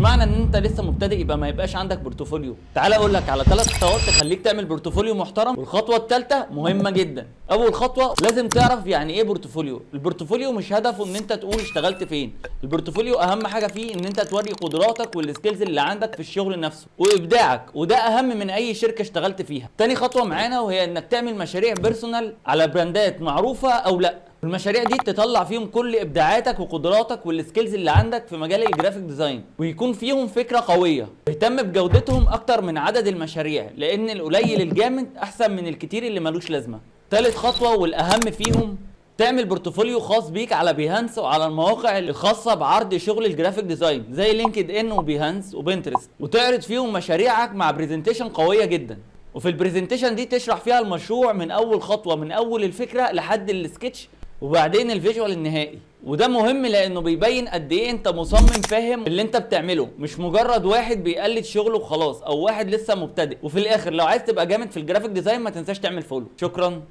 معنى ان انت لسه مبتدئ يبقى ما يبقاش عندك بورتفوليو. تعال اقول لك على 3 خطوات تخليك تعمل بورتفوليو محترم. والخطوه الثالثه مهمه جدا. اول خطوه لازم تعرف يعني ايه بورتفوليو. البورتفوليو مش هدفه ان انت تقول اشتغلت فين. البورتفوليو اهم حاجه فيه ان انت توري قدراتك والسكيلز اللي عندك في الشغل نفسه وابداعك، وده اهم من اي شركه اشتغلت فيها. تاني خطوه معانا وهي انك تعمل مشاريع بيرسونال على براندات معروفه او لا. المشاريع دي تطلع فيهم كل ابداعاتك وقدراتك والسكيلز اللي عندك في مجال الجرافيك ديزاين، ويكون فيهم فكره قويه. اهتم بجودتهم اكتر من عدد المشاريع، لان القليل الجامد احسن من الكتير اللي ملوش لازمه. تالت خطوه والاهم فيهم، تعمل بورتفوليو خاص بيك على بيهانس وعلى المواقع الخاصه بعرض شغل الجرافيك ديزاين زي لينكد ان وبيهانس وبنترست، وتعرض فيهم مشاريعك مع برزنتيشن قويه جدا. وفي البرزنتيشن دي تشرح فيها المشروع من اول خطوه، من اول الفكره لحد السكتش وبعدين الفيجوال النهائي. وده مهم لانه بيبين قد ايه انت مصمم فاهم اللي انت بتعمله، مش مجرد واحد بيقلد شغله وخلاص او واحد لسه مبتدئ. وفي الاخر لو عايز تبقى جامد في الجرافيك ديزاين ما تنساش تعمل فولو. شكرا.